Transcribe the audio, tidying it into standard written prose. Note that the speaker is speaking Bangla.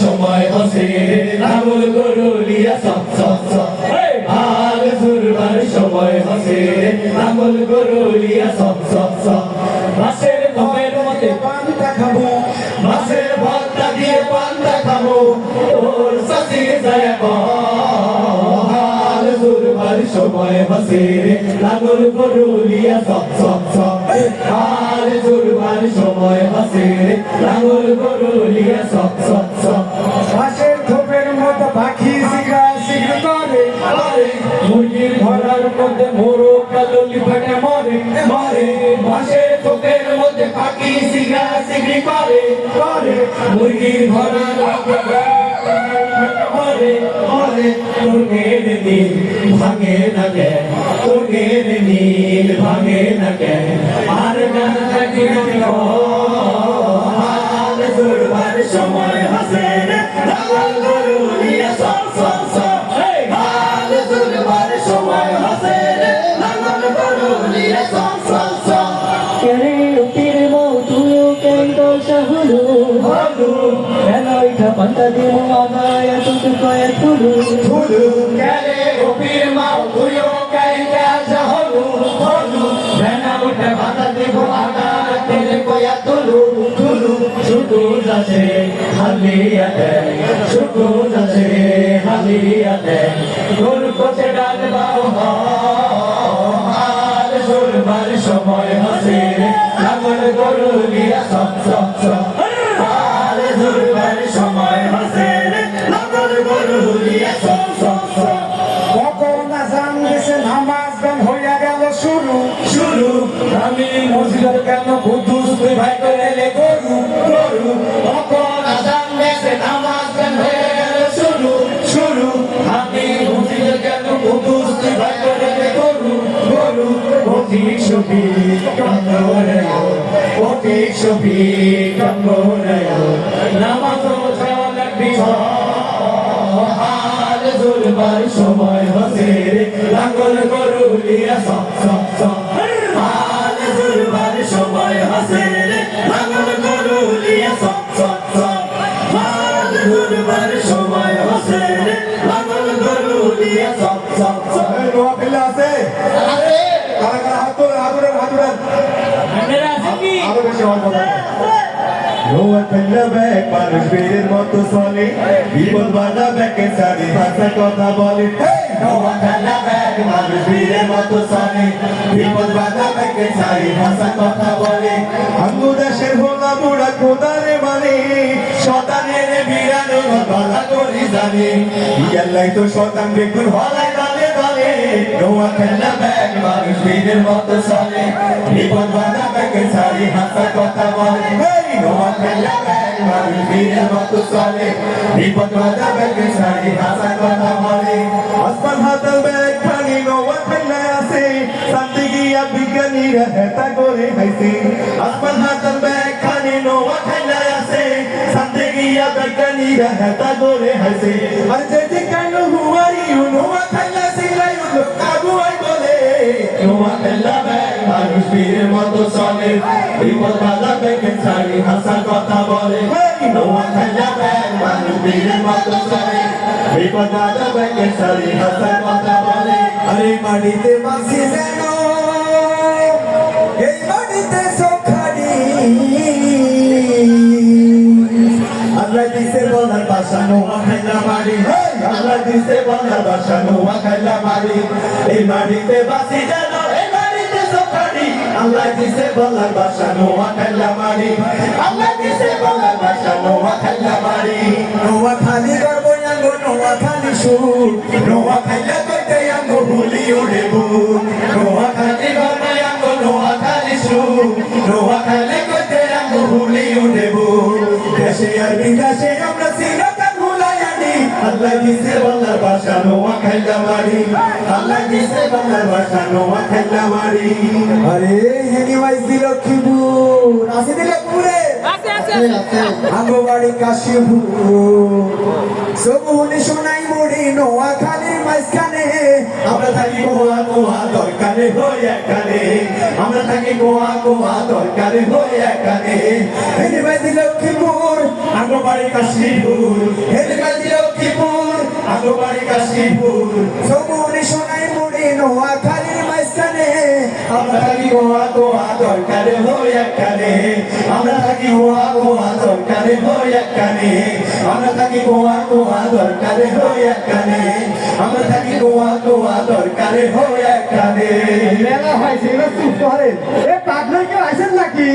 সময় হসে লাঙ্গল গরুলিয়া সব সব সব হাল ধরবার সময় হসে লাঙ্গল গরুলিয়া সব সব সব মাসের ধমের মধ্যে পান্তা খাবো মাসের ভর্তা দিয়ে পান্তা খাবো তোর সাথে যায় হাল ধরবার সময় হসে লাঙ্গল গরুলিয়া সব সব সব হাল ধরবার সময় হসে লাঙ্গল গরুলিয়া সব সব সব মাসের ধোপের মতো পাখি শিখা শিখ করে মুরগির ঘোড়ার মধ্যে মোরগ কাললি ফাটে মরে মরে মাসের ধোপের মধ্যে পাখি শিখা শিখি করে করে মুরগির ঘোড়ার মরে মরে তোর নীল ভাঙে না কে তোর নীল ভাঙে না কে আর না থাকি হাল ধরবার সময় হাসে লাঙ্গল গরুলিয়া সব সব সব হাল ধরবার সময় হাসে লাঙ্গল গরুলিয়া সব সব সব কেরে রুটির মৌ তুইও কেন দোষা হলো হলু এলাইটা পান্তা দিব আগায় তুই কয়ে তুলু হলু গেলে গোপীর মাও তুইও কাইটা হলু হলু ভেনা উঠে বাধা দিব আগা তেলে কয়া তুলু তুলু শুধু যাচ্ছে হালিয়াতে শুধু যাচ্ছে হালিয়াতে তোর কোচে ডাল বাও হাল ধরবার সময় হাসে লাঙ্গল গরুলিয়া সব সব সব হাল ধরবার সময় হাসে লাঙ্গল গরুলিয়া সব সব সব কখন আজান গেছে নামাজ গান হইয়া গেল শুরু শুরু আমি মসজিদের কেন কুদ্দুস তুই ভাই করে এলে গরু গরু তখন আজান দেশে নামাজ গান হয়ে গেল শুরু শুরু আমি মসজিদের কেন কুদ্দুস তুই ভাই করে এলে গরু গরু অধিক সফি কঙ্গরে অধিক সফি কঙ্গরে নামাজ ছাড়া লাগবি হাল ধরবার সময় হসে লাঙ্গল গরুলিয়া সব সব সব হাল ধরবার সময় হসে লাঙ্গল গরুলিয়া সব সব সব হাল ধরবার সময় হসে লাঙ্গল গরুলিয়া সব সব সব নোয়া ফেলে আছে কারা কারা হাত তোলে হাতুড়েন হাতুড়েন আরো বেশি হয় কথা নোয়া ফেললে ব্যাগ মানুষ বীরের মতো চলে বিপদ বাধা ব্যাগে সারি ভাষা কথা বলে নোয়া খেলা ব্যাগ মানুষ বীরের মতো চলে বিপদ বাধা ব্যাগে সারি ভাষা কথা বলে আঙ্গু দেশের ভোলা বুড়া খোদারে মানে শতানের বিরানোর গলা করি জানে ইয়াল্লাই তো শতান বেকুর হলায় দলে দলে নোয়া খেলা ব্যাগ মানুষ বীরের মতো চলে বিপদ বাধা ব্যাগে সারি ভাষা কথা বলে নোয়া খেলা ব্যাগ মানুষ বীরের মতো চলে বিপদ বাধা ব্যাগে সারি ভাষা কথা বলে আসমান হাতাল ব্যাগ খানি নোয়া ফেলে আছে শান্তি গিয়া বিজ্ঞানীরা হেতা করে হাইছে আসমান হাতাল ব্যাগ খানি নোয়া খেলা আছে শান্তি গিয়া বিজ্ঞানীরা হেতা করে হাসে আর যে যে কেন হুয়ারি নোয়া খেলা সিলাই আগুয়াই বলে নোয়া খেলা ব্যাগ মানুষ বীরের মতো চলে বিপদ বাধা ব্যাগে সারি ভাষা কথা বলে নোয়া খেলা ব্যাগ মানুষ বীরের মতো চলে বিপদ বাধা ব্যাগে সারি ভাষা কথা বলে আরে মাটিতে বাসি যেন এই মাটিতে সখারি আল্লাহ দিছে বলার ভাষা নোয়া খেলা মারি আল্লাহ দিছে বলার ভাষা নোয়া খেলা মারি এই মাটিতে বাসি যেন এই মাটিতে সখারি আল্লাহ দিছে বলার ভাষা নোয়া খেলা মারি আল্লাহ দিছে বলার ভাষা নোয়া খেলা মারি নোয়া খালি গর্ব আঙ্গ নোয়া খালি সুর নোয়া খেলা কইতে আঙ্গ ভুলি ওড়ে বুক নোয়া খালি গর্বে আঙ্গ নোয়া খালি সুর নোয়া খেলে কইতে আঙ্গ ভুলি ওড়ে বুক দেশে আর বিদেশে আমরা চিরকাল ভুলাই আনি আল্লাহ দিছে বলার ভাষা নোয়া খেলা মারি আল্লাহ দিছে বলার ভাষা নোয়া খেলা মারি আরে হেনি মাইজি লক্ষ্মীপুর আছে দিলে পুরে আঙ্গ বাড়ি কাশীপুর সবুনি শোনাই মুড়ি নোয়া খালি মাঝখানে আমরা থাকি গোয়া গোয়া দরকারে হয়ে একানে আমরা থাকি গোয়া গোয়া দরকারে হয়ে একানে হেনি মাইজি লক্ষ্মীপুর আঙ্গ বাড়ি কাশীপুর কাশীপুর সমুনি সোনাই মুড়ি নোয়া খালির মাঝখানে আমরা থাকি গোয়া গোয়া দরকারে হই একখানে আমরা থাকি গোয়া গোয়া দরকারে হই একখানে আমরা থাকি গোয়া গোয়া দরকারে হই একখানে আমরা থাকি গোয়া গোয়া দরকারে হই একখানে মেলা হয়েছে এবার চুপ করেন এ পাগল কেউ আসেন নাকি